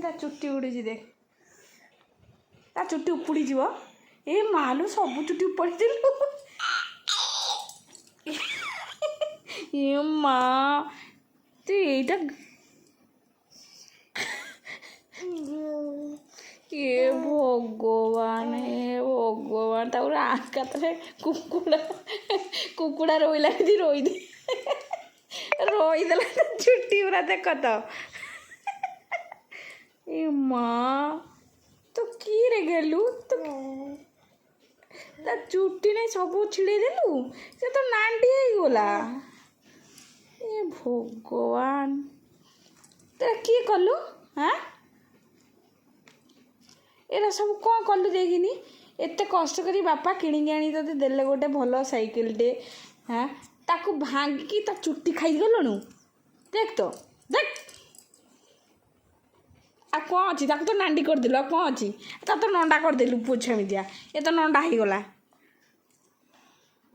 ତା ଚୁଟି ଉଡ଼ିଛି ଦେଖ, ତା ଚୁଟି ଉପୁଡ଼ିଯିବ। ଏ ମାଲୁ ସବୁ ଚୁଟି ଉପାଡ଼ିଦେଲୁ। ଏ ମା ତୁ ଏଇଟା ଏ ଭଗବାନ ତାପରେ ଆକାତରେ କୁକୁଡ଼ା ରୋଇଲା ଏମିତି ରୋଇଦେଲା ତା ଚୁଟି ପୁରା ଦେଖ ତ। ଏ ମା ତୁ କିରେ ଗେଲୁ ତୁ ତା ଚୁଟି ନାଇଁ ସବୁ ଛିଡ଼େଇ ଦେଲୁ, ସେ ତ ନାଣ୍ଡି ହେଇଗଲା। ଏ ଭଗବାନ ତୁ କିଏ କଲୁ? ହାଁ ଏରା ସବୁ କ'ଣ କଲୁ ଦେଖିନି? ଏତେ କଷ୍ଟ କରି ବାପା କିଣିକି ଆଣି ତୋତେ ଦେଲେ ଗୋଟେ ଭଲ ସାଇକେଲଟେ, ହାଁ ତାକୁ ଭାଙ୍ଗିକି ତା ଚୁଟି ଖାଇଗଲୁଣୁ। ଦେଖ ତ ଦେଖ, ଆଉ କ'ଣ ଅଛି? ତାକୁ ତ ନାଣ୍ଡି କରିଦେଲୁ, ଆଉ କ'ଣ ଅଛି? ତା ତ ନଣ୍ଡା କରିଦେଲୁ ପୁଅ ଛୁଆମିତିଆ, ଏ ତ ନଣ୍ଡା ହେଇଗଲା।